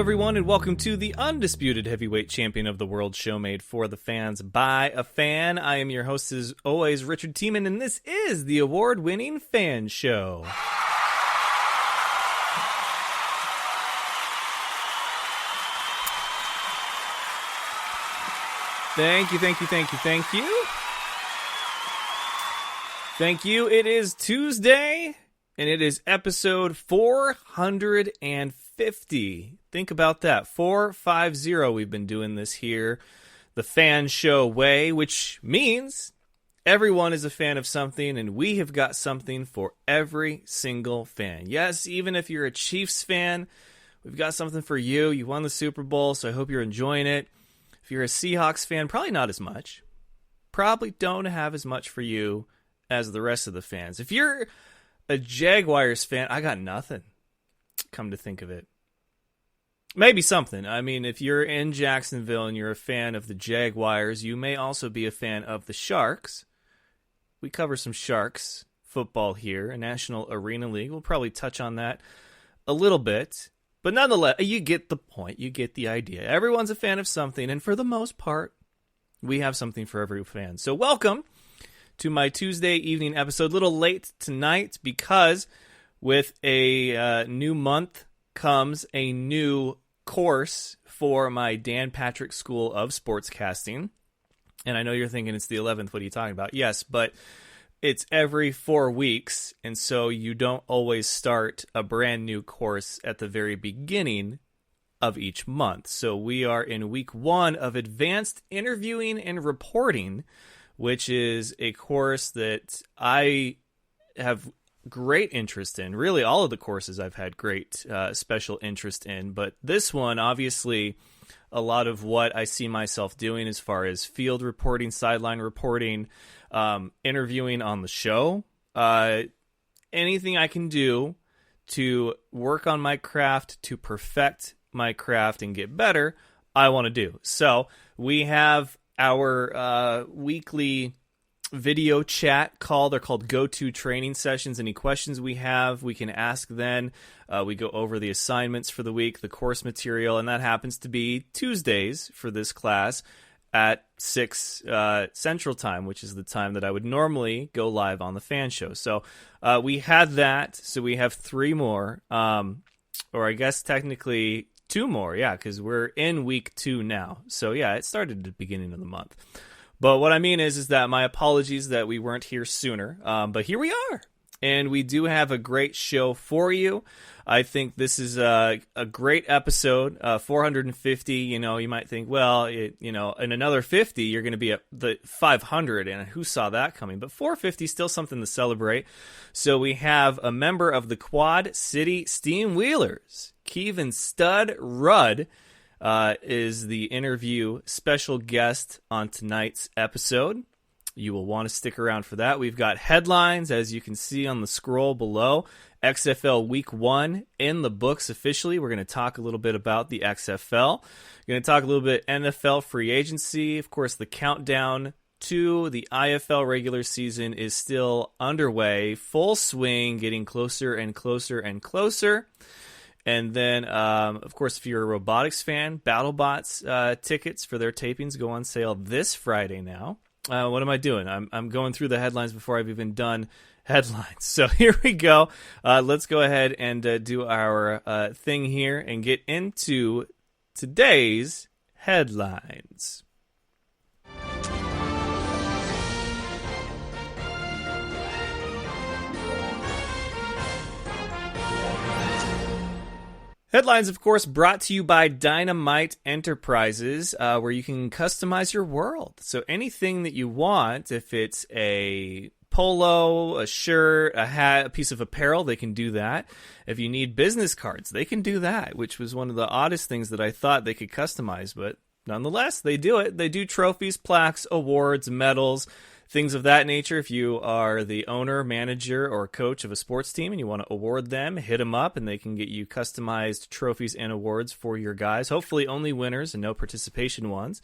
everyone, and welcome to the undisputed heavyweight champion of the world show made for the fans by a fan. I am your host, as always, Richard Tiemann, and this is the award-winning Fan Show. Thank you. Thank you. It is Tuesday, and it is episode 450. Think about that. 450. We've been doing this here the Fan Show way, which means everyone is a fan of something, and we have got something for every single fan. Yes, even if you're a Chiefs fan, we've got something for you. You won the Super Bowl, so I hope you're enjoying it. If you're a Seahawks fan, probably not as much. Probably don't have as much for you as the rest of the fans. If you're a Jaguars fan, I got nothing, come to think of it. Maybe something. I mean, if you're in Jacksonville and you're a fan of the Jaguars, you may also be a fan of the Sharks. We cover some Sharks football here, a National Arena League. We'll probably touch on that a little bit. But nonetheless, you get the point. You get the idea. Everyone's a fan of something, and for the most part, we have something for every fan. So welcome to my Tuesday evening episode. A little late tonight because with a new month comes a new course for my Dan Patrick School of Sportscasting. And I know you're thinking it's the 11th. What are you talking about? Yes, but it's every 4 weeks, and so you don't always start a brand new course at the very beginning of each month. So we are in week 1 of Advanced Interviewing and Reporting, which is a course that I have great interest in. Really, all of the courses I've had great special interest in, but this one, obviously, a lot of what I see myself doing as far as field reporting, sideline reporting, interviewing on the show, anything I can do to work on my craft, to perfect my craft and get better, I want to do. So we have our weekly video chat call. They're called go-to training sessions. Any questions we have, we can ask then. We go over the assignments for the week, the course material, and that happens to be Tuesdays for this class at 6 Central Time, which is the time that I would normally go live on the Fan Show. So we had that, so we have 3 more, or I guess technically 2 more, yeah, because we're in week 2 now. So yeah, it started at the beginning of the month. But what I mean is that my apologies that we weren't here sooner, but here we are. And we do have a great show for you. I think this is a great episode, 450. You know, you might think, well, in another 50, you're going to be at the 500, and who saw that coming? But 450 is still something to celebrate. So we have a member of the Quad City Steamwheelers, Keyvan Stud Rudd, is the interview special guest on tonight's episode. You will want to stick around for that. We've got headlines, as you can see on the scroll below. XFL Week 1 in the books officially. We're going to talk a little bit about the XFL. We're going to talk a little bit NFL free agency. Of course, the countdown to the IFL regular season is still underway. Full swing, getting closer and closer and closer. And then, of course, if you're a robotics fan, BattleBots tickets for their tapings go on sale this Friday now. What am I doing? I'm going through the headlines before I've even done headlines. So here we go. Let's go ahead and do our thing here and get into today's headlines. Headlines, of course, brought to you by Dynamite Enterprises, where you can customize your world. So anything that you want, if it's a polo, a shirt, a hat, a piece of apparel, they can do that. If you need business cards, they can do that, which was one of the oddest things that I thought they could customize. But nonetheless, they do it. They do trophies, plaques, awards, medals, things of that nature. If you are the owner, manager, or coach of a sports team and you want to award them, hit them up and they can get you customized trophies and awards for your guys. Hopefully only winners and no participation ones.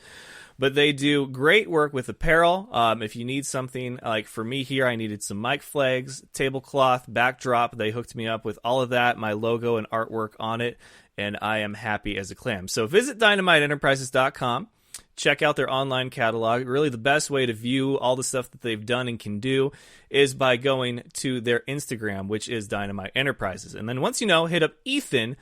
But they do great work with apparel. If you need something, like for me here, I needed some mic flags, tablecloth, backdrop. They hooked me up with all of that, my logo and artwork on it. and I am happy as a clam. So visit dynamiteenterprises.com. Check out their online catalog. Really, the best way to view all the stuff that they've done and can do is by going to their Instagram, which is Dynamite Enterprises. And then once you know, hit up Ethan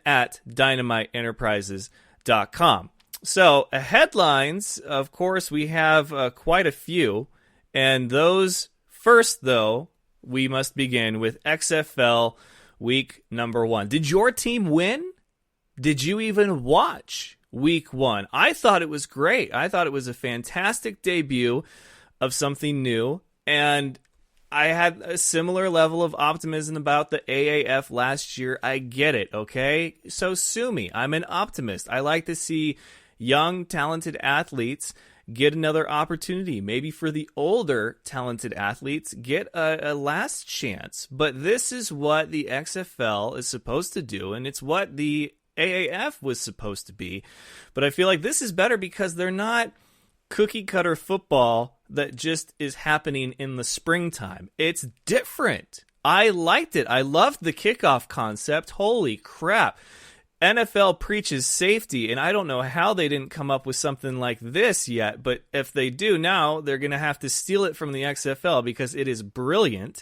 at dynamiteenterprises.com. So headlines, of course, we have quite a few. And those first, though, we must begin with XFL week number 1. Did your team win? Did you even watch week 1? I thought it was great. I thought it was a fantastic debut of something new, and I had a similar level of optimism about the AAF last year. I get it, okay? So sue me. I'm an optimist. I like to see young, talented athletes get another opportunity. Maybe for the older, talented athletes, get a last chance. But this is what the XFL is supposed to do, and it's what the AAF was supposed to be. But I feel like this is better because they're not cookie cutter football that just is happening in the springtime. It's different. I liked it. I loved the kickoff concept. Holy crap. NFL preaches safety, and I don't know how they didn't come up with something like this yet, but if they do now, they're going to have to steal it from the XFL because it is brilliant.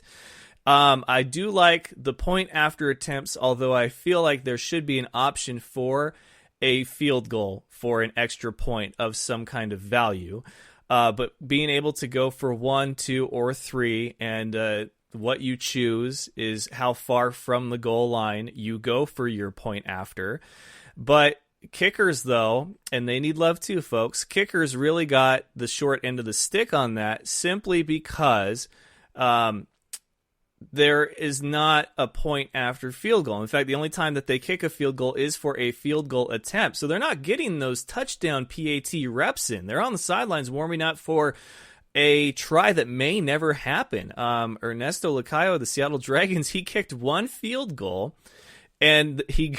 I do like the point after attempts, although I feel like there should be an option for a field goal for an extra point of some kind of value. But being able to go for 1, 2, or 3, and what you choose is how far from the goal line you go for your point after. But kickers, though, and they need love too, folks, kickers really got the short end of the stick on that simply because there is not a point after field goal. In fact, the only time that they kick a field goal is for a field goal attempt. So they're not getting those touchdown PAT reps in. They're on the sidelines warming up for a try that may never happen. Ernesto Lacayo, the Seattle Dragons, he kicked one field goal, and he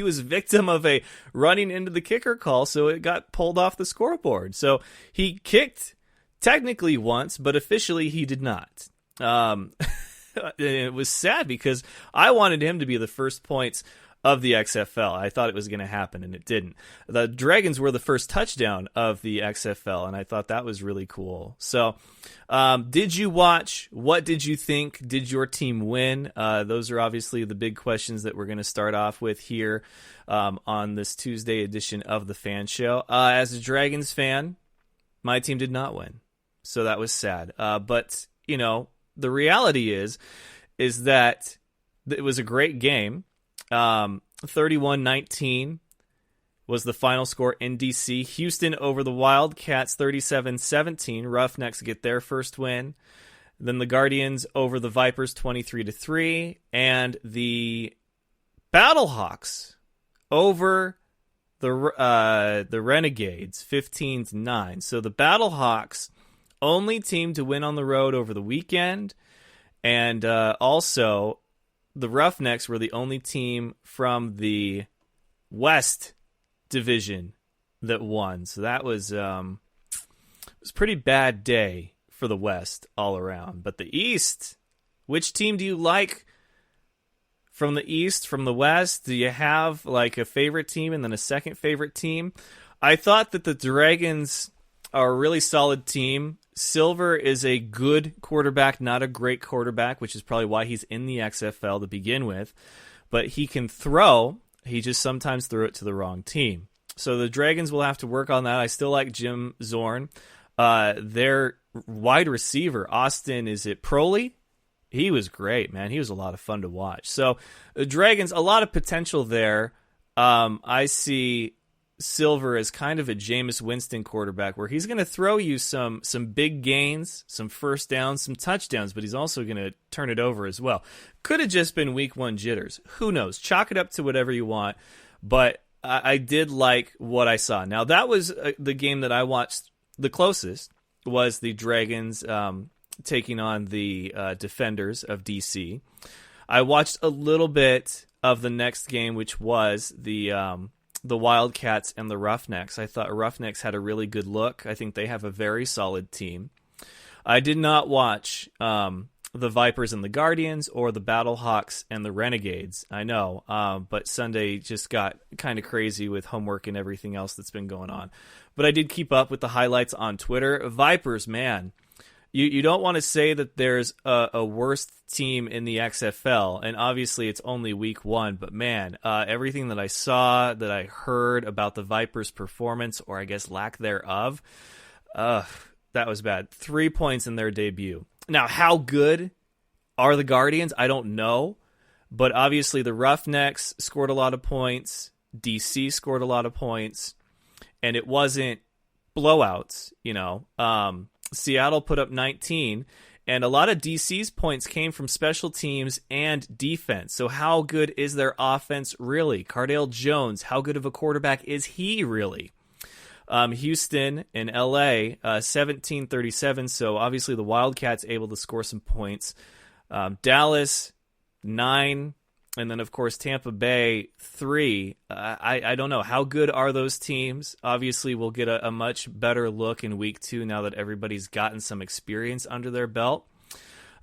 was victim of a running into the kicker call, so it got pulled off the scoreboard. So he kicked technically once, but officially he did not. It was sad because I wanted him to be the first points of the XFL. I thought it was going to happen, and it didn't. The Dragons were the first touchdown of the XFL, and I thought that was really cool. So, did you watch? What did you think? Did your team win? Those are obviously the big questions that we're going to start off with here on this Tuesday edition of the Fan Show. As a Dragons fan, my team did not win, so that was sad. But, you know, the reality is that it was a great game. 31-19 was the final score in DC. Houston over the Wildcats 37-17. Roughnecks get their first win. Then the Guardians over the Vipers 23-3, and the Battlehawks over the Renegades 15-9. So the Battlehawks, only team to win on the road over the weekend, and also the Roughnecks were the only team from the West Division that won. So that was it was a pretty bad day for the West all around. But the East, which team do you like from the East, from the West? Do you have like a favorite team and then a second favorite team? I thought that the Dragons are a really solid team. Silver is a good quarterback, not a great quarterback, which is probably why he's in the XFL to begin with. But he can throw. He just sometimes threw it to the wrong team. So the Dragons will have to work on that. I still like Jim Zorn. Their wide receiver, Austin, is it Proley? He was great, man. He was a lot of fun to watch. So the Dragons, a lot of potential there. I see Silver as kind of a Jameis Winston quarterback where he's going to throw you some big gains, some first downs, some touchdowns, but he's also going to turn it over as well. Could have just been week 1 jitters. Who knows? Chalk it up to whatever you want, but I did like what I saw. Now, that was the game that I watched the closest, was the Dragons taking on the Defenders of DC. I watched a little bit of the next game, which was the Wildcats and the Roughnecks. I thought Roughnecks had a really good look. I think they have a very solid team. I did not watch the Vipers and the Guardians or the Battlehawks and the Renegades. I know, but Sunday just got kind of crazy with homework and everything else that's been going on. But I did keep up with the highlights on Twitter. Vipers, man, you don't want to say that there's a worse team in the XFL, and obviously it's only week 1, but man, everything that I saw, that I heard about the Vipers' performance, or I guess lack thereof, that was bad. 3 points in their debut. Now, how good are the Guardians? I don't know. But obviously the Roughnecks scored a lot of points. DC scored a lot of points. And it wasn't blowouts, Seattle put up 19. And a lot of DC's points came from special teams and defense. So how good is their offense really? Cardale Jones, how good of a quarterback is he really? Houston and LA, 17-37. So obviously the Wildcats able to score some points. Dallas, 9. And then, of course, Tampa Bay, 3. I don't know. How good are those teams? Obviously, we'll get a much better look in week 2 now that everybody's gotten some experience under their belt.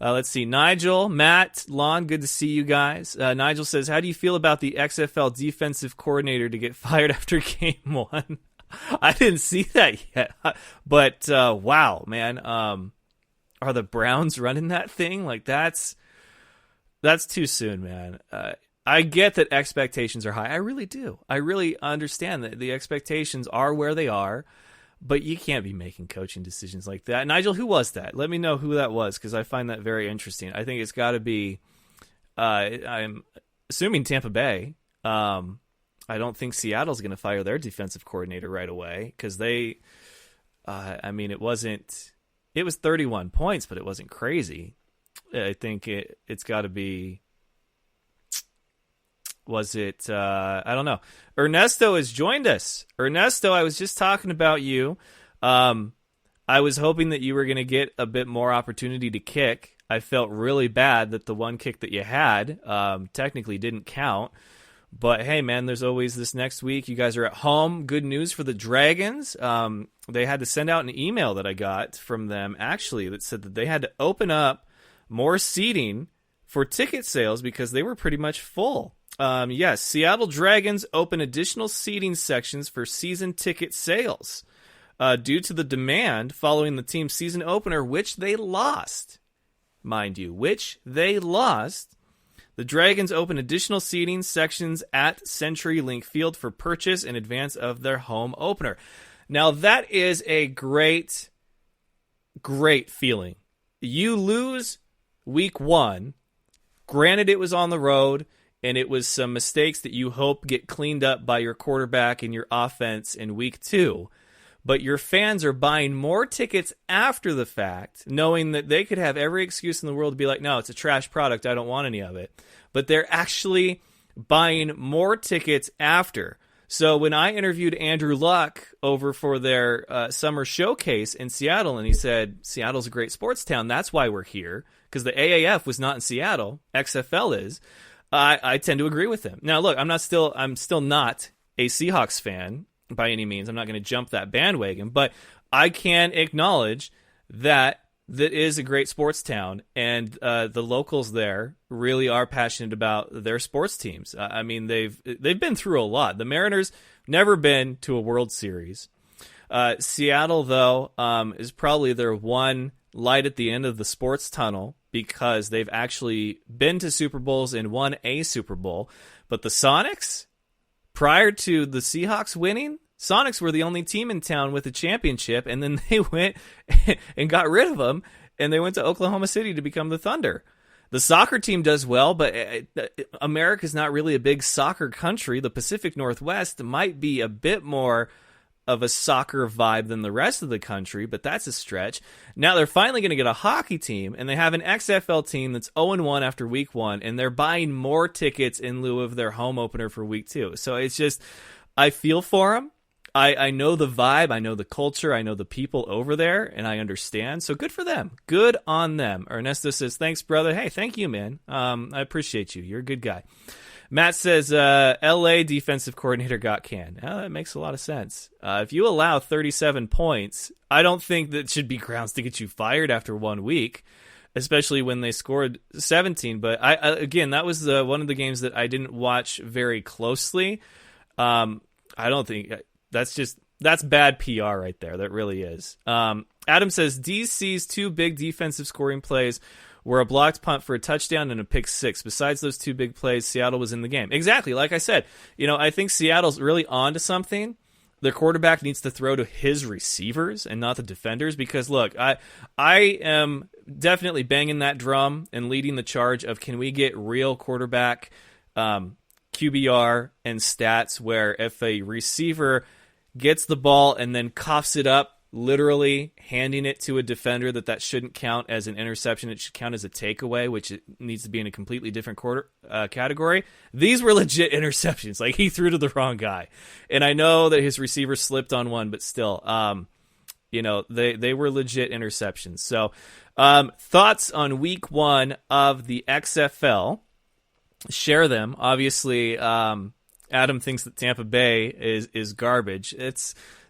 Let's see. Nigel, Matt, Lon, good to see you guys. Nigel says, how do you feel about the XFL defensive coordinator to get fired after game 1? I didn't see that yet, but wow, man, are the Browns running that thing? Like that's too soon, man. I get that expectations are high. I really do. I really understand that the expectations are where they are, but you can't be making coaching decisions like that. Nigel, who was that? Let me know who that was, because I find that very interesting. I think it's got to be, I'm assuming Tampa Bay. I don't think Seattle's going to fire their defensive coordinator right away, because it was 31 points, but it wasn't crazy. I think it's got to be, I don't know. Ernesto has joined us. Ernesto, I was just talking about you. I was hoping that you were going to get a bit more opportunity to kick. I felt really bad that the one kick that you had technically didn't count. But hey, man, there's always this next week. You guys are at home. Good news for the Dragons. They had to send out an email that I got from them, actually, that said that they had to open up more seating for ticket sales because they were pretty much full. Yes, Seattle Dragons open additional seating sections for season ticket sales due to the demand following the team's season opener, which they lost. Mind you, which they lost. The Dragons open additional seating sections at CenturyLink Field for purchase in advance of their home opener. Now, that is a great, great feeling. You lose week 1. Granted, it was on the road, and it was some mistakes that you hope get cleaned up by your quarterback and your offense in week 2. But your fans are buying more tickets after the fact, knowing that they could have every excuse in the world to be like, no, it's a trash product, I don't want any of it. But they're actually buying more tickets after. So when I interviewed Andrew Luck over for their summer showcase in Seattle, and he said, Seattle's a great sports town, that's why we're here, because the AAF was not in Seattle, XFL is, I tend to agree with him. Now, look, I'm still not a Seahawks fan by any means. I'm not going to jump that bandwagon, but I can acknowledge that is a great sports town, and the locals there really are passionate about their sports teams. I mean, they've been through a lot. The Mariners never been to a World Series. Seattle, though, is probably their one light at the end of the sports tunnel because they've actually been to Super Bowls and won a Super Bowl. But the Sonics, prior to the Seahawks winning, Sonics were the only team in town with a championship, and then they went and got rid of them, and they went to Oklahoma City to become the Thunder. The soccer team does well, but America's not really a big soccer country. The Pacific Northwest might be a bit more of a soccer vibe than the rest of the country, but that's a stretch. Now they're finally going to get a hockey team, and they have an XFL team that's 0-1 after week 1, and they're buying more tickets in lieu of their home opener for week 2. So it's just, I feel for them. I know the vibe, I know the culture, I know the people over there, and I understand. So good for them. Good on them. Ernesto says, thanks, brother. Hey, thank you, man. I appreciate you. You're a good guy. Matt says, LA defensive coordinator got canned. That makes a lot of sense. If you allow 37 points, I don't think that should be grounds to get you fired after 1 week. especially when they scored 17. But I again, that was one of the games that I didn't watch very closely. I don't think that's bad PR right there. That really is. Adam says DC's two big defensive scoring plays were a blocked punt for a touchdown and a pick six. Besides those two big plays, Seattle was in the game. Exactly. Like I said, I think Seattle's really on to something. Their quarterback needs to throw to his receivers and not the defenders because, look, I am definitely banging that drum and leading the charge of can we get real quarterback QBR and stats where if a receiver gets the ball and then coughs it up, literally handing it to a defender, that shouldn't count as an interception. It should count as a takeaway, which it needs to be in a completely different category. These were legit interceptions. Like, he threw to the wrong guy. And I know that his receiver slipped on one, but still, they were legit interceptions. So, thoughts on week 1 of the XFL? Share them. Obviously, Adam thinks that Tampa Bay is garbage.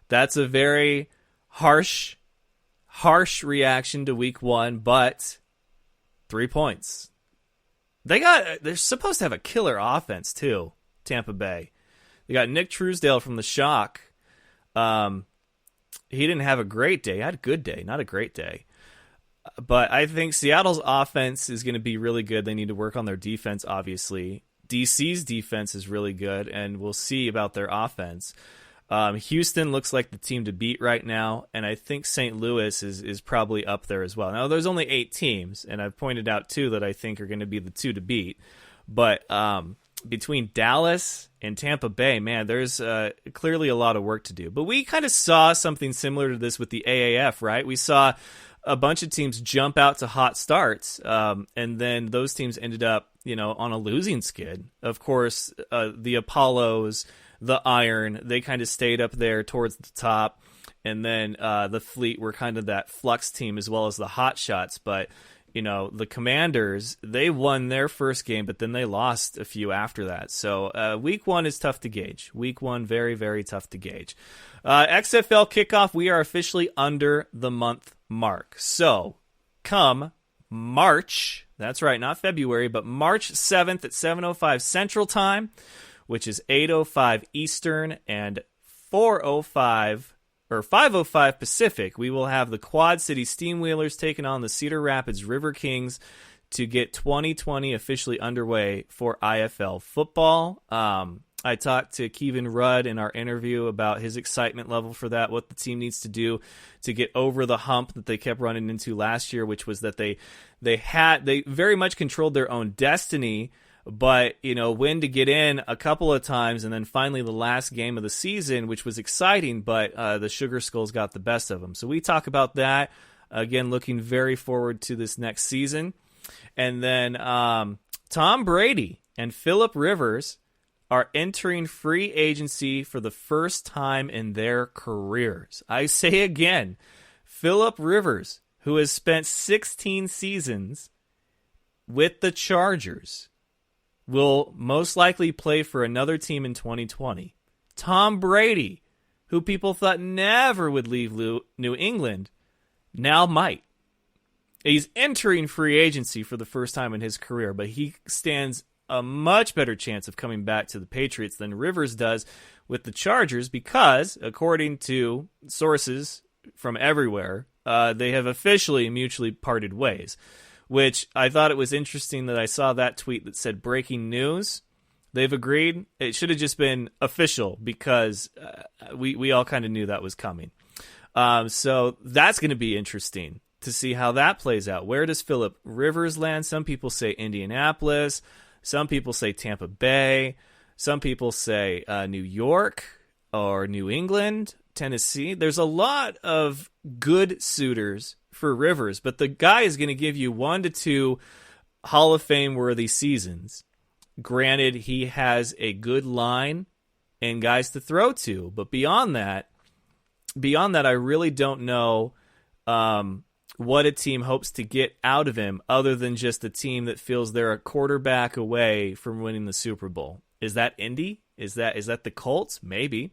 That's a very harsh reaction to week 1, but 3 points. They're supposed to have a killer offense too, Tampa Bay. They got Nick Truesdale from the Shock. He didn't have a great day. He had a good day, not a great day. But I think Seattle's offense is going to be really good. They need to work on their defense, obviously. DC's defense is really good, and we'll see about their offense. Houston looks like the team to beat right now, and I think St. Louis is probably up there as well. Now, there's only 8 teams, and I've pointed out, too, that I think are going to be the 2 to beat. But between Dallas and Tampa Bay, man, there's clearly a lot of work to do. But we kind of saw something similar to this with the AAF, right? We saw a bunch of teams jump out to hot starts, and then those teams ended up, on a losing skid. Of course, the Apollos, the Iron, they kind of stayed up there towards the top, and then the Fleet were kind of that flux team as well as the Hot Shots. But the Commanders, they won their first game, but then they lost a few after that. So week 1 is tough to gauge. Week 1, very, very tough to gauge. XFL kickoff, we are officially under the month mark. So come March, that's right, not February, but March 7th at 7:05 Central Time, which is 8:05 Eastern and 4:05 or 5:05 Pacific, we will have the Quad City Steamwheelers taking on the Cedar Rapids River Kings to get 2020 officially underway for IFL football. I talked to Keyvan Rudd in our interview about his excitement level for that, what the team needs to do to get over the hump that they kept running into last year, which was that they very much controlled their own destiny, but when to get in a couple of times, and then finally the last game of the season, which was exciting, but the Sugar Skulls got the best of them. So we talk about that again, looking very forward to this next season. And then Tom Brady and Phillip Rivers are entering free agency for the first time in their careers. I say again, Phillip Rivers, who has spent 16 seasons with the Chargers, will most likely play for another team in 2020. Tom Brady, who people thought never would leave New England, now might. He's entering free agency for the first time in his career, but he stands a much better chance of coming back to the Patriots than Rivers does with the Chargers because, according to sources from everywhere, they have officially mutually parted ways, which I thought it was interesting that I saw that tweet that said breaking news. They've agreed. It should have just been official because we all kind of knew that was coming. So that's going to be interesting to see how that plays out. Where does Phillip Rivers land? Some people say Indianapolis. Some people say Tampa Bay. Some people say New York or New England, Tennessee. There's a lot of good suitors for Rivers, but the guy is going to give you 1 to 2 Hall of Fame worthy seasons. Granted, he has a good line and guys to throw to, but beyond that, I really don't know what a team hopes to get out of him other than just a team that feels they're a quarterback away from winning the Super Bowl. Is that Indy? Is that the Colts? Maybe.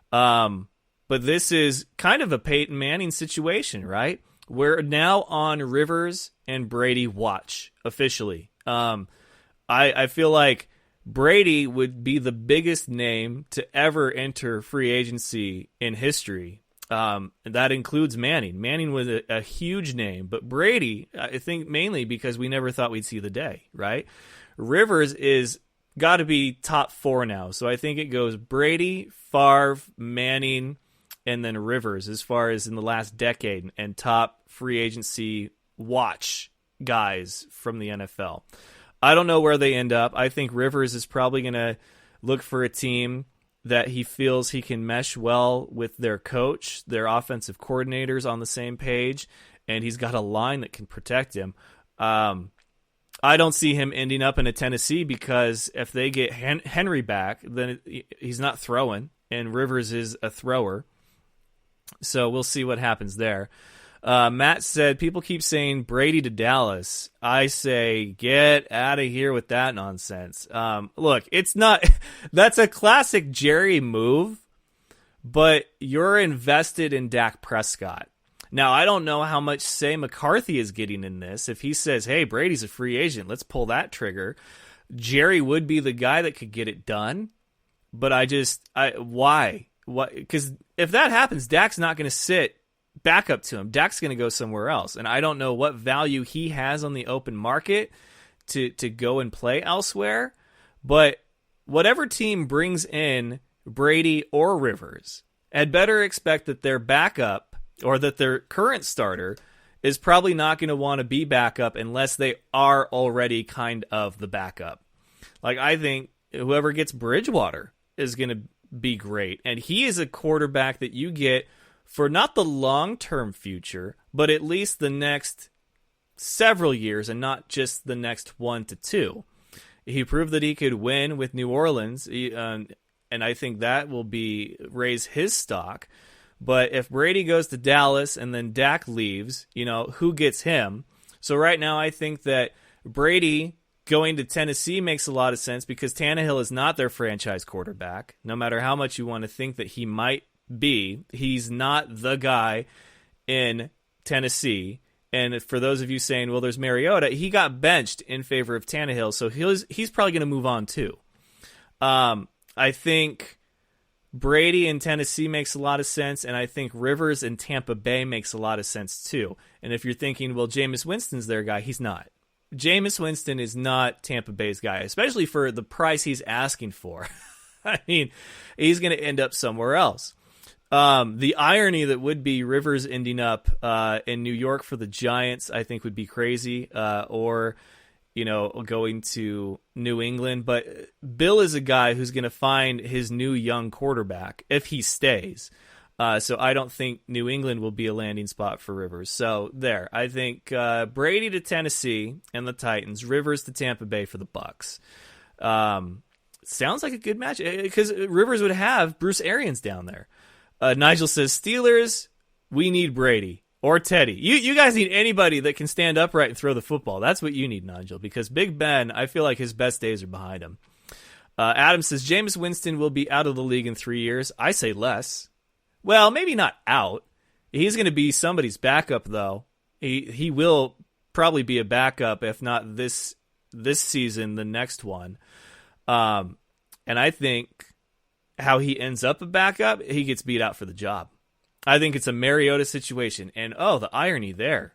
But this is kind of a Peyton Manning situation, right? We're now on Rivers and Brady watch officially. I feel like Brady would be the biggest name to ever enter free agency in history. That includes Manning. Manning was a huge name, but Brady, I think mainly because we never thought we'd see the day, right? Rivers is got to be top 4 now. So I think it goes Brady, Favre, Manning, and then Rivers as far as in the last decade and top free agency watch guys from the NFL. I don't know where they end up. I think Rivers is probably going to look for a team that he feels he can mesh well with their coach, their offensive coordinators on the same page, and he's got a line that can protect him. I don't see him ending up in a Tennessee because if they get Henry back, then he's not throwing, and Rivers is a thrower. So we'll see what happens there. Matt said, people keep saying Brady to Dallas. I say, get out of here with that nonsense. Look, it's not, that's a classic Jerry move, but you're invested in Dak Prescott. Now, I don't know how much say McCarthy is getting in this. If he says, hey, Brady's a free agent, let's pull that trigger. Jerry would be the guy that could get it done. But why? Because if that happens, Dak's not going to sit back up to him. Dak's going to go somewhere else. And I don't know what value he has on the open market to go and play elsewhere. But whatever team brings in Brady or Rivers had better expect that their backup or that their current starter is probably not going to want to be backup unless they are already kind of the backup. Like, I think whoever gets Bridgewater is going to be great. And he is a quarterback that you get for not the long-term future, but at least the next several years and not just the next 1 to 2. He proved that he could win with New Orleans, and I think that will raise his stock. But if Brady goes to Dallas and then Dak leaves, who gets him? So right now I think that Brady going to Tennessee makes a lot of sense because Tannehill is not their franchise quarterback. No matter how much you want to think that he might be, he's not the guy in Tennessee. And for those of you saying, well, there's Mariota, he got benched in favor of Tannehill, so he's probably going to move on too. I think Brady in Tennessee makes a lot of sense, and I think Rivers in Tampa Bay makes a lot of sense too. And if you're thinking, well, Jameis Winston's their guy, he's not. Jameis Winston is not Tampa Bay's guy, especially for the price he's asking for. I mean, he's going to end up somewhere else. The irony that would be Rivers ending up in New York for the Giants, I think would be crazy, or going to New England. But Bill is a guy who's going to find his new young quarterback if he stays. So I don't think New England will be a landing spot for Rivers. So there, I think Brady to Tennessee and the Titans, Rivers to Tampa Bay for the Bucs. Sounds like a good match because Rivers would have Bruce Arians down there. Nigel says, Steelers, we need Brady or Teddy. You guys need anybody that can stand upright and throw the football. That's what you need, Nigel, because Big Ben, I feel like his best days are behind him. Adam says, Jameis Winston will be out of the league in 3 years. I say less. Well, maybe not out. He's going to be somebody's backup, though. He will probably be a backup, if not this season, the next one. And I think how he ends up a backup, he gets beat out for the job. I think it's a Mariota situation. And, the irony there.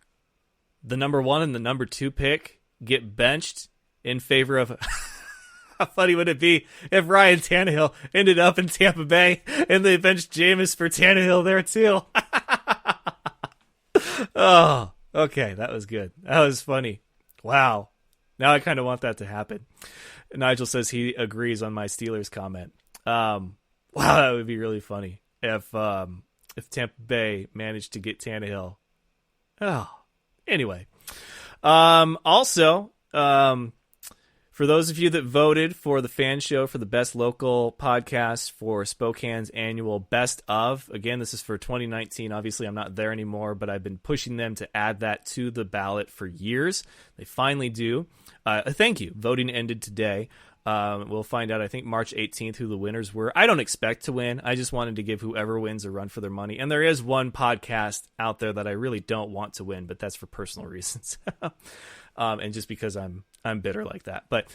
The number 1 and the number 2 pick get benched in favor of... How funny would it be if Ryan Tannehill ended up in Tampa Bay and they benched Jameis for Tannehill there too? Oh, okay. That was good. That was funny. Wow. Now I kind of want that to happen. Nigel says he agrees on my Steelers comment. Wow, that would be really funny if Tampa Bay managed to get Tannehill. Oh, anyway. Also, for those of you that voted for the Fan Show for the best local podcast for Spokane's annual Best Of, again, this is for 2019. Obviously, I'm not there anymore, but I've been pushing them to add that to the ballot for years. They finally do. Thank you. Voting ended today. We'll find out, I think, March 18th who the winners were. I don't expect to win. I just wanted to give whoever wins a run for their money. And there is one podcast out there that I really don't want to win, but that's for personal reasons. And just because I'm bitter like that. But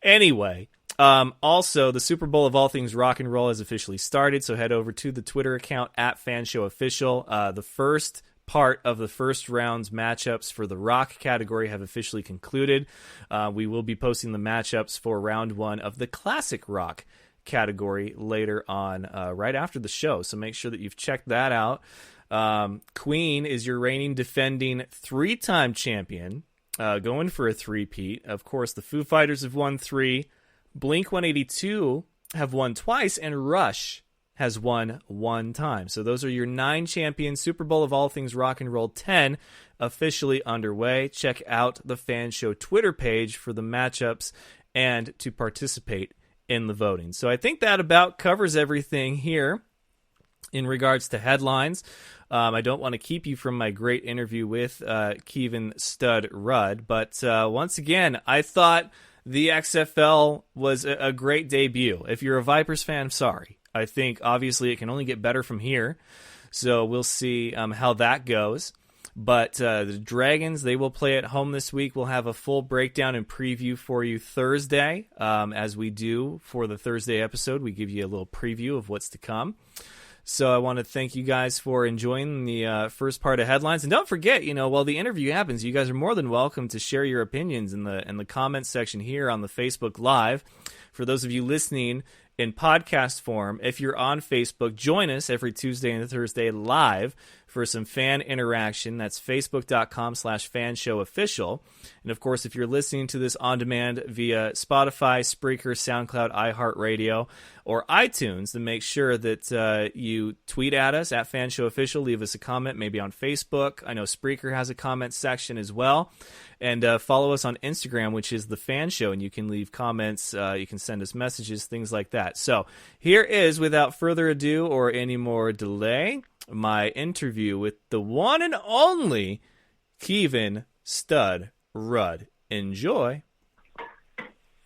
anyway, also the Super Bowl of all things rock and roll has officially started. So head over to the Twitter account at FanShowOfficial. The first part of the first round's matchups for the rock category have officially concluded. We will be posting the matchups for round one of the classic rock category later on, right after the show. So make sure that you've checked that out. Queen is your reigning defending 3-time champion, going for a three-peat. Of course, the Foo Fighters have won 3. Blink-182 have won twice, and Rush has won 1 time. So those are your 9 champions. Super Bowl of all things rock and roll 10 officially underway. Check out the Fan Show Twitter page for the matchups and to participate in the voting. So I think that about covers everything here in regards to headlines. I don't want to keep you from my great interview with Keyvan Stud Rudd, but once again, I thought the XFL was a great debut. If you're a Vipers fan, I'm sorry. I think, obviously, it can only get better from here. So we'll see how that goes. But the Dragons, they will play at home this week. We'll have a full breakdown and preview for you Thursday. As we do for the Thursday episode, we give you a little preview of what's to come. So I want to thank you guys for enjoying the first part of headlines. And don't forget, while the interview happens, you guys are more than welcome to share your opinions in the comments section here on the Facebook Live. For those of you listening in podcast form, if you're on Facebook, join us every Tuesday and Thursday live for some fan interaction. That's facebook.com/fanshowofficial. And of course, if you're listening to this on demand via Spotify, Spreaker, SoundCloud, iHeartRadio, or iTunes, then make sure that you tweet at us at FanShowOfficial. Leave us a comment, maybe on Facebook. I know Spreaker has a comment section as well. And follow us on Instagram, which is The Fan Show, and you can leave comments, you can send us messages, things like that. So here is, without further ado or any more delay, my interview with the one and only Keyvan Stud Rudd. Enjoy.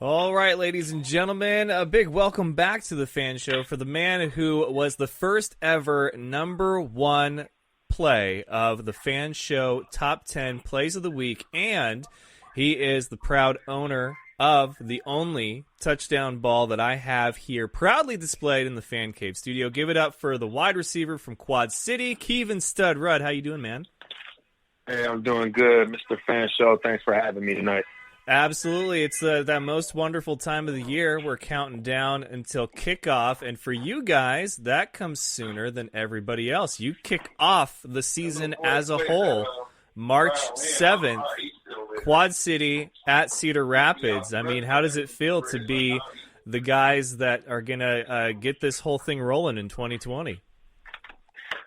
All right, ladies and gentlemen, a big welcome back to The Fan Show for the man who was the first ever #1 play of the Fan Show Top 10 Plays of the Week, and he is the proud owner of the only touchdown ball that I have here proudly displayed in the Fan Cave studio. Give it up for the wide receiver from Quad City, Keyvan Stud Rudd. How you doing, man? Hey, I'm doing good, Mr. Fan Show. Thanks for having me tonight. Absolutely. It's that most wonderful time of the year. We're counting down until kickoff, and for you guys, that comes sooner than everybody else. You kick off the season as a whole March 7th, Quad City at Cedar Rapids. I mean, how does it feel to be the guys that are going to get this whole thing rolling in 2020?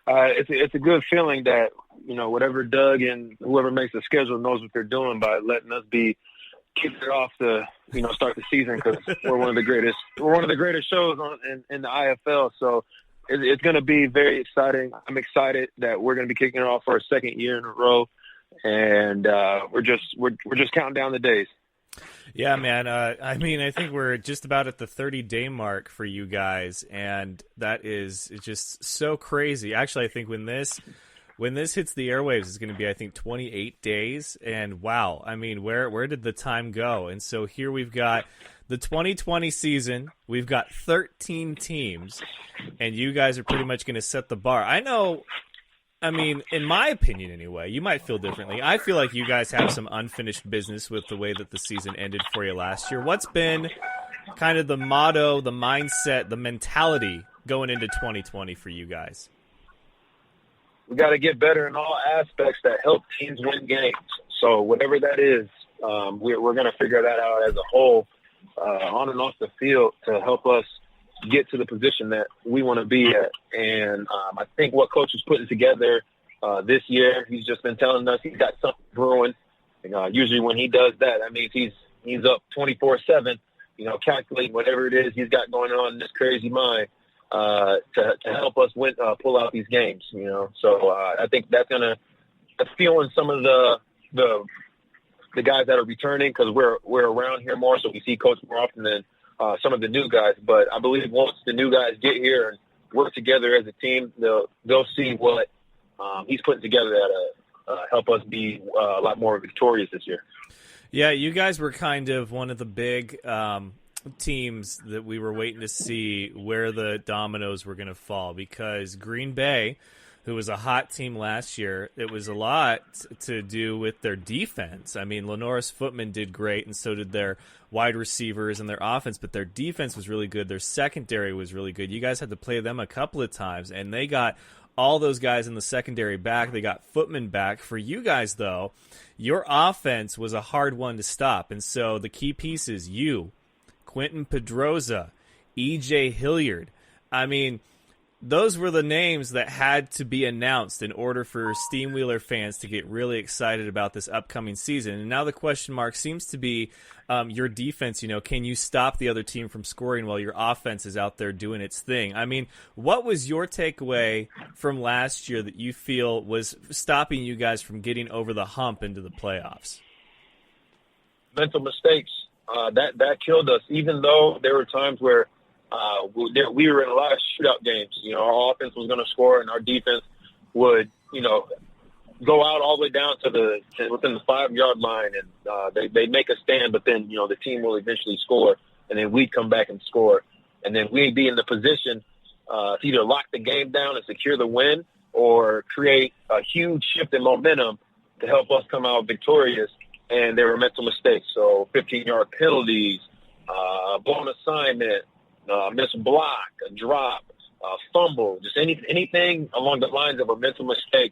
It's a good feeling that, whatever Doug and whoever makes the schedule knows what they're doing by letting us be kicked it off to, start the season, because we're one of the greatest shows in the IFL. So it's going to be very exciting. I'm excited that we're going to be kicking it off for a second year in a row, and we're just counting down the days. Yeah, man. I think we're just about at the 30-day mark for you guys, and that is just so crazy. Actually, I think when this hits the airwaves, it's going to be, 28 days. And wow, where did the time go? And so here we've got the 2020 season. We've got 13 teams, and you guys are pretty much going to set the bar. I know, in my opinion anyway, you might feel differently. I feel like you guys have some unfinished business with the way that the season ended for you last year. What's been kind of the motto, the mindset, the mentality going into 2020 for you guys? We got to get better in all aspects that help teams win games. So whatever that is, we're going to figure that out as a whole, on and off the field, to help us get to the position that we want to be at. And I think what Coach is putting together this year, he's just been telling us he's got something brewing. Usually when he does that, that means he's up 24/7, calculating whatever it is he's got going on in this crazy mind. To help us win, pull out these games, So I think that's fueling some of the guys that are returning, because we're around here more, so we see Coach more often than some of the new guys. But I believe once the new guys get here and work together as a team, they'll see what he's putting together that'll help us be a lot more victorious this year. Yeah, you guys were kind of one of the big teams that we were waiting to see where the dominoes were going to fall, because Green Bay, who was a hot team last year, it was a lot to do with their defense. I mean, Lenoris Footman did great, and so did their wide receivers and their offense, but their defense was really good. Their secondary was really good. You guys had to play them a couple of times, and they got all those guys in the secondary back. They got Footman back. For you guys, though, your offense was a hard one to stop, and so the key pieces, you, Quentin Pedroza, E.J. Hilliard. I mean, those were the names that had to be announced in order for Steamwheeler fans to get really excited about this upcoming season. And now the question mark seems to be your defense. Can you stop the other team from scoring while your offense is out there doing its thing? I mean, what was your takeaway from last year that you feel was stopping you guys from getting over the hump into the playoffs? Mental mistakes. That killed us, even though there were times where we were in a lot of shootout games. Our offense was going to score and our defense would, go out all the way down to within the 5-yard line, and they'd make a stand, but then, the team will eventually score, and then we'd come back and score. And then we'd be in the position to either lock the game down and secure the win or create a huge shift in momentum to help us come out victorious. And there were mental mistakes. So 15-yard penalties, blown assignment, missed block, a drop, fumble, just anything along the lines of a mental mistake,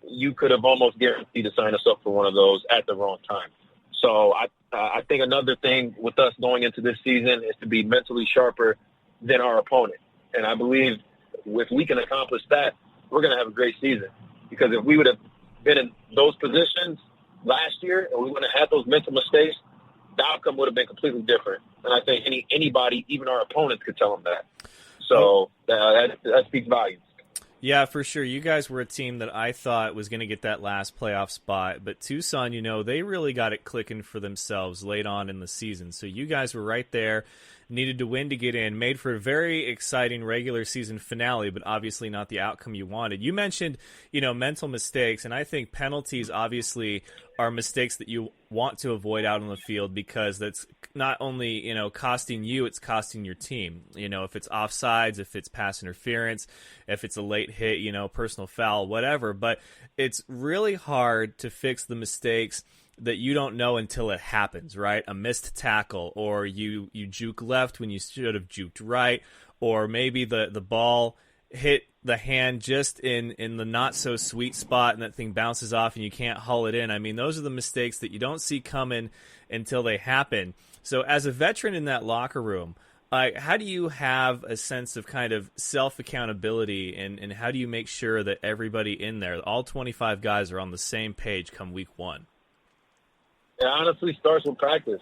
you could have almost guaranteed to sign us up for one of those at the wrong time. So I think another thing with us going into this season is to be mentally sharper than our opponent. And I believe if we can accomplish that, we're going to have a great season. Because if we would have been in those positions last year and we wouldn't have had those mental mistakes, the outcome would have been completely different. And I think anybody, even our opponents, could tell them that. So that speaks volumes. Yeah, for sure. You guys were a team that I thought was going to get that last playoff spot, but Tucson, they really got it clicking for themselves late on in the season. So you guys were right there, needed to win to get in, made for a very exciting regular season finale, but obviously not the outcome you wanted. You mentioned, mental mistakes, and I think penalties obviously are mistakes that you want to avoid out on the field, because that's not only, costing you, it's costing your team. If it's offsides, if it's pass interference, if it's a late hit, personal foul, whatever. But it's really hard to fix the mistakes that you don't know until it happens, right? A missed tackle, or you juke left when you should have juked right, or maybe the ball hit the hand just in the not so sweet spot and that thing bounces off and you can't haul it in. I mean, those are the mistakes that you don't see coming until they happen. So as a veteran in that locker room, how do you have a sense of kind of self-accountability, and how do you make sure that everybody in there, all 25 guys, are on the same page come week one? It honestly starts with practice.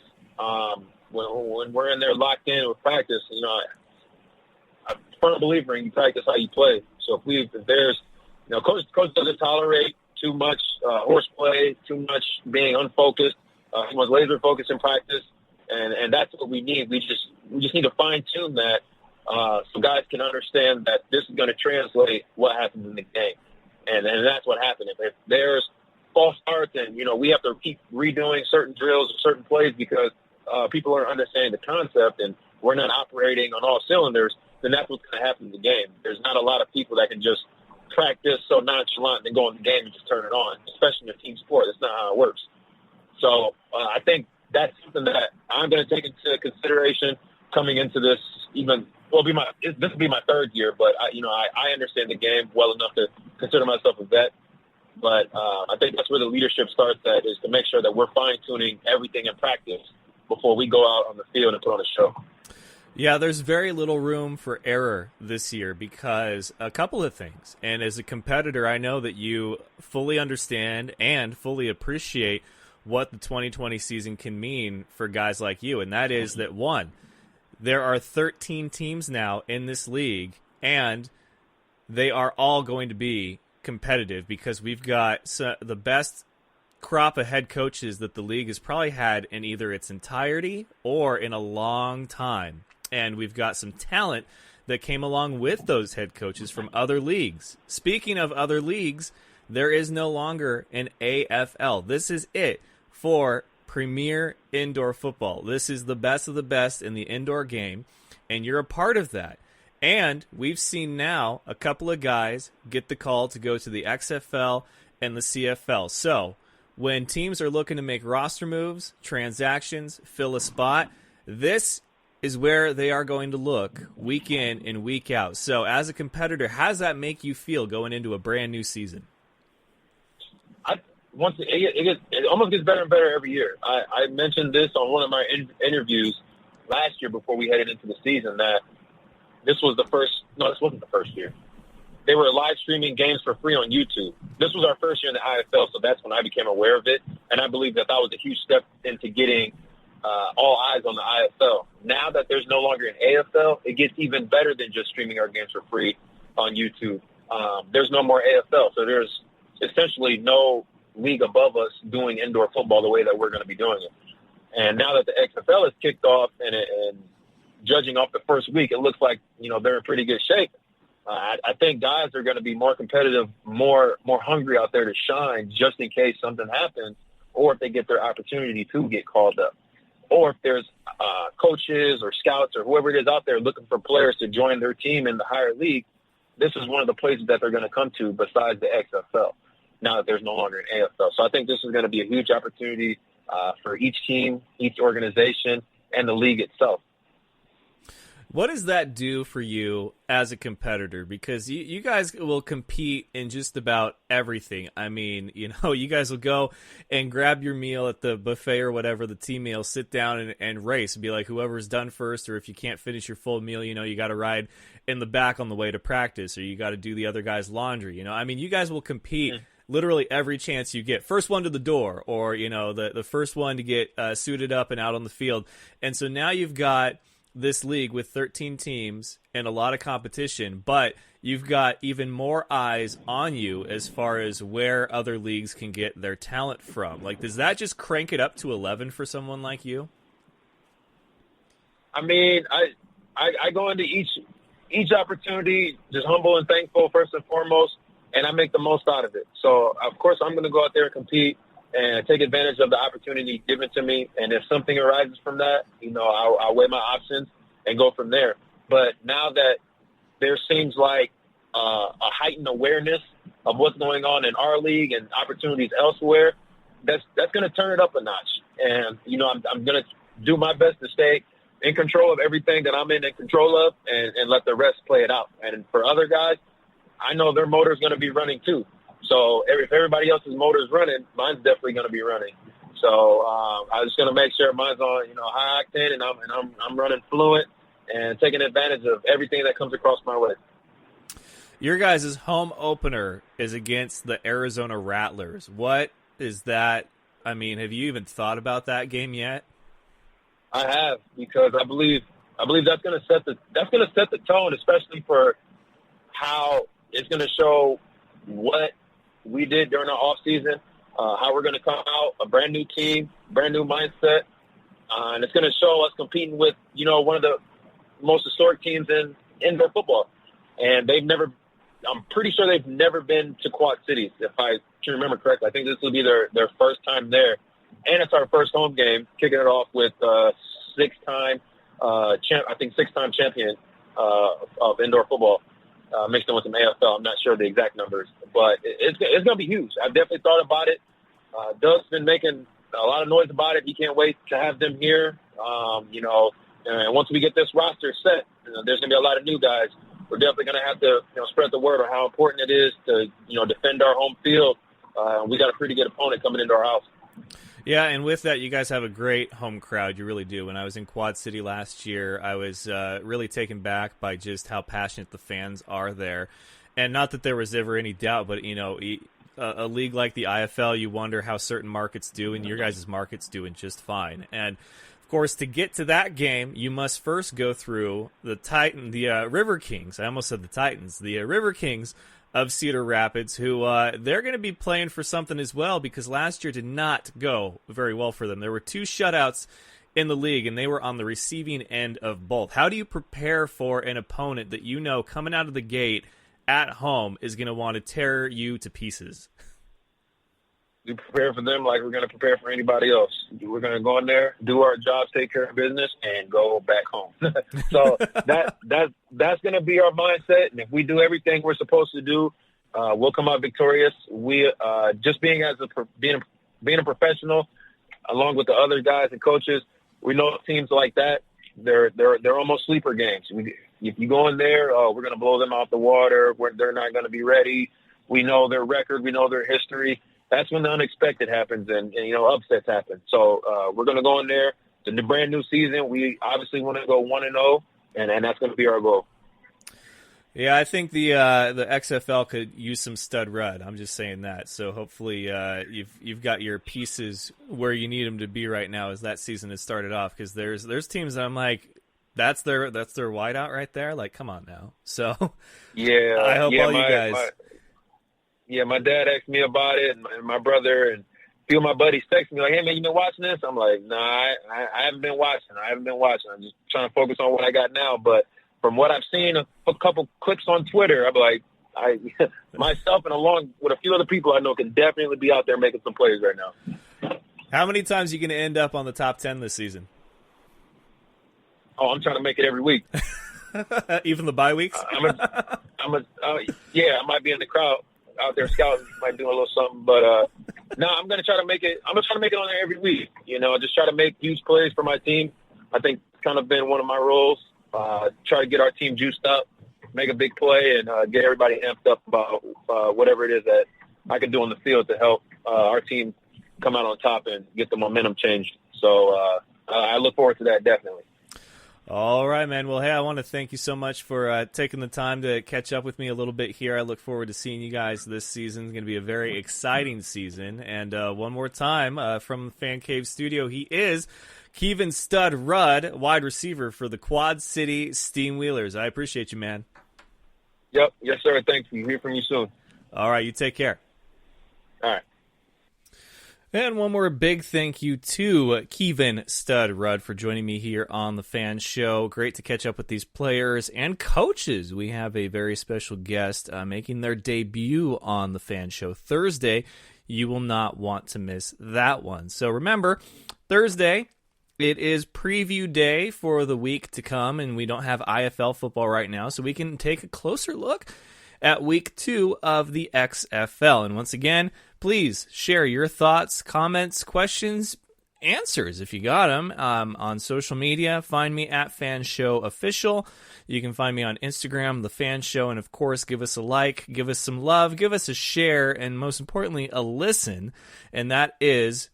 When we're in there locked in with practice, I'm a firm believer in you practice how you play. So if there's, coach doesn't tolerate too much horseplay, too much being unfocused. He wants laser focus in practice, and that's what we need. We just need to fine tune that so guys can understand that this is going to translate what happens in the game, and that's what happened. If there's false starts, and we have to keep redoing certain drills or certain plays because people aren't understanding the concept and we're not operating on all cylinders, then that's what's going to happen in the game. There's not a lot of people that can just practice so nonchalant and go in the game and just turn it on, especially in a team sport. That's not how it works. So I think that's something that I'm going to take into consideration coming into this. This will be my third year, but I understand the game well enough to consider myself a vet. But I think that's where the leadership starts at, is to make sure that we're fine-tuning everything in practice before we go out on the field and put on a show. Yeah, there's very little room for error this year because a couple of things. And as a competitor, I know that you fully understand and fully appreciate what the 2020 season can mean for guys like you. And that is that, one, there are 13 teams now in this league, and they are all going to be competitive because we've got the best crop of head coaches that the league has probably had in either its entirety or in a long time. and we've got some talent that came along with those head coaches from other leagues. Speaking of other leagues, there is no longer an AFL. This is it for Premier Indoor Football. This is the best of the best in the indoor game, and you're a part of that. And we've seen now a couple of guys get the call to go to the XFL and the CFL. So when teams are looking to make roster moves, transactions, fill a spot, this is where they are going to look week in and week out. So as a competitor, how does that make you feel going into a brand new season? It almost gets better and better every year. I mentioned this on one of my interviews last year before we headed into the season that this was the first. No, this wasn't the first year. They were live streaming games for free on YouTube. This was our first year in the IFL, so that's when I became aware of it, and I believe that was a huge step into getting all eyes on the IFL. Now that there's no longer an AFL, it gets even better than just streaming our games for free on YouTube. There's no more AFL, so there's essentially no league above us doing indoor football the way that we're going to be doing it. And now that the XFL is kicked off and judging off the first week, it looks like, they're in pretty good shape. I think guys are going to be more competitive, more hungry out there to shine just in case something happens, or if they get their opportunity to get called up, or if there's coaches or scouts or whoever it is out there looking for players to join their team in the higher league. This is one of the places that they're going to come to besides the XFL. Now that there's no longer an AFL. So I think this is going to be a huge opportunity for each team, each organization, and the league itself. What does that do for you as a competitor? Because you guys will compete in just about everything. I mean, you guys will go and grab your meal at the buffet or whatever, the team meal, sit down and race and be like, whoever's done first, or if you can't finish your full meal, you got to ride in the back on the way to practice, or you got to do the other guy's laundry. You guys will compete literally every chance you get. First one to the door, or, the first one to get suited up and out on the field. And so now you've got this league with 13 teams and a lot of competition, but you've got even more eyes on you as far as where other leagues can get their talent from. Like, does that just crank it up to 11 for someone like you? I mean, I go into each opportunity just humble and thankful first and foremost, and I make the most out of it. So, of course, I'm going to go out there and compete and take advantage of the opportunity given to me. And if something arises from that, I'll weigh my options and go from there. But now that there seems like a heightened awareness of what's going on in our league and opportunities elsewhere, that's going to turn it up a notch. And, I'm going to do my best to stay in control of everything that I'm in control of and let the rest play it out. And for other guys, I know their motor is going to be running too. So if everybody else's motor is running, mine's definitely going to be running. So I'm just going to make sure mine's on, high octane, and I'm running fluent and taking advantage of everything that comes across my way. Your guys' home opener is against the Arizona Rattlers. What is that? I mean, have you even thought about that game yet? I have, because I believe that's going to set the tone, especially for how it's going to show what we did during our off season, how we're going to come out, a brand new team, brand new mindset, and it's going to show us competing with one of the most historic teams in indoor football. And I'm pretty sure they've never been to Quad Cities, if I can remember correctly. I think this will be their first time there, and it's our first home game, kicking it off with six-time champion of indoor football. Mixed in with some AFL. I'm not sure the exact numbers, but it's going to be huge. I've definitely thought about it. Doug's been making a lot of noise about it. He can't wait to have them here. And once we get this roster set, there's going to be a lot of new guys. We're definitely going to have to spread the word on how important it is to defend our home field. We got a pretty good opponent coming into our house. Yeah, and with that, you guys have a great home crowd. You really do. When I was in Quad City last year, I was really taken back by just how passionate the fans are there. And not that there was ever any doubt, but, a league like the IFL, you wonder how certain markets do, and your guys' market's doing just fine. And, of course, to get to that game, you must first go through the River Kings. I almost said the Titans. The River Kings of Cedar Rapids, who they're going to be playing for something as well, because last year did not go very well for them. There were 2 shutouts in the league, and they were on the receiving end of both. How do you prepare for an opponent that you know coming out of the gate at home is going to want to tear you to pieces? We prepare for them like we're going to prepare for anybody else. We're going to go in there, do our jobs, take care of business, and go back home. So that's going to be our mindset. And if we do everything we're supposed to do, we'll come out victorious. We just being a professional, along with the other guys and coaches, we know teams like that. They're almost sleeper games. If you go in there, we're going to blow them out the water. They're not going to be ready. We know their record. We know their history. That's when the unexpected happens and upsets happen. So we're going to go in there. It's a brand new season. We obviously want to go 1-0, and that's going to be our goal. Yeah, I think the XFL could use some stud rud. I'm just saying that. So hopefully you've got your pieces where you need them to be right now as that season has started off. Because there's teams that I'm like, that's their wideout right there. Like, come on now. So yeah, I hope all you guys. My dad asked me about it, and my brother and a few of my buddies texted me like, "Hey man, you been watching this?" I'm like, "Nah, I haven't been watching. I'm just trying to focus on what I got now." But from what I've seen, a couple clips on Twitter, I'm like, myself and along with a few other people I know can definitely be out there making some plays right now. How many times are you going to end up on the top 10 this season? Oh, I'm trying to make it every week. Even the bye weeks? I might be in the crowd out there scouting, might do a little something, but no, I'm gonna try to make it. I'm gonna try to make it on there every week. Just try to make huge plays for my team. I think it's kind of been one of my roles. Try to get our team juiced up, make a big play, and get everybody amped up about whatever it is that I can do on the field to help our team come out on top and get the momentum changed. So I look forward to that definitely. All right, man. Well, hey, I want to thank you so much for taking the time to catch up with me a little bit here. I look forward to seeing you guys this season. It's going to be a very exciting season. And one more time from the Fan Cave studio, he is Keyvan Stud Rudd, wide receiver for the Quad City Steamwheelers. I appreciate you, man. Yep. Yes, sir. Thank you. Hear from you soon. All right. You take care. All right. And one more big thank you to Keyvan Stud Rudd for joining me here on the Fan Show. Great to catch up with these players and coaches. We have a very special guest making their debut on the Fan Show Thursday. You will not want to miss that one. So remember, Thursday, it is preview day for the week to come, and we don't have IFL football right now, so we can take a closer look at week 2 of the XFL. And once again, please share your thoughts, comments, questions, answers if you got them on social media. Find me at Fan Show Official. You can find me on Instagram, The Fan Show, and of course, give us a like, give us some love, give us a share, and most importantly, a listen. And that is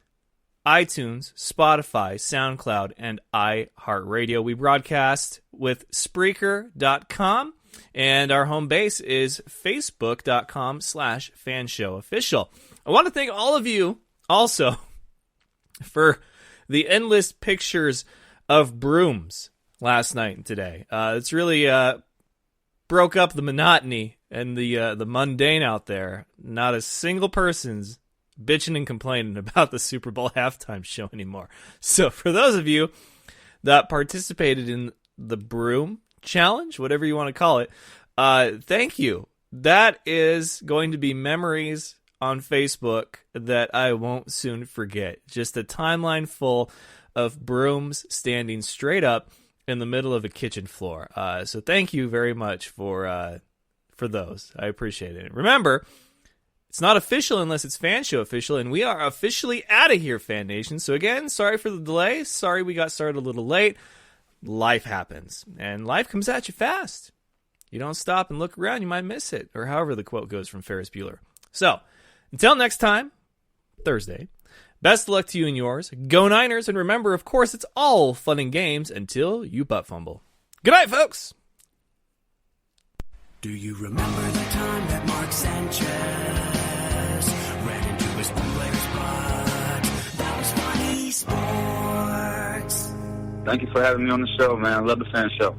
iTunes, Spotify, SoundCloud, and iHeartRadio. We broadcast with Spreaker.com. And our home base is facebook.com/fanshowofficial. I want to thank all of you also for the endless pictures of brooms last night and today. It's really broke up the monotony and the mundane out there. Not a single person's bitching and complaining about the Super Bowl halftime show anymore. So for those of you that participated in the broom challenge, whatever you want to call it, thank you. That is going to be memories on Facebook that I won't soon forget. Just a timeline full of brooms standing straight up in the middle of a kitchen floor. So thank you very much for those. I appreciate it. Remember, it's not official unless it's Fan Show official, and we are officially out of here, Fan Nation. So again, sorry for the delay. Sorry we got started a little late. Life happens, and life comes at you fast. You don't stop and look around, you might miss it, or however the quote goes from Ferris Bueller. So, until next time, Thursday, best of luck to you and yours. Go Niners, and remember, of course, it's all fun and games until you butt fumble. Good night, folks! Do you remember the time that Mark Sanchez ran into his own player's butt? That was funny sports. Thank you for having me on the show, man. I love the Fan Show.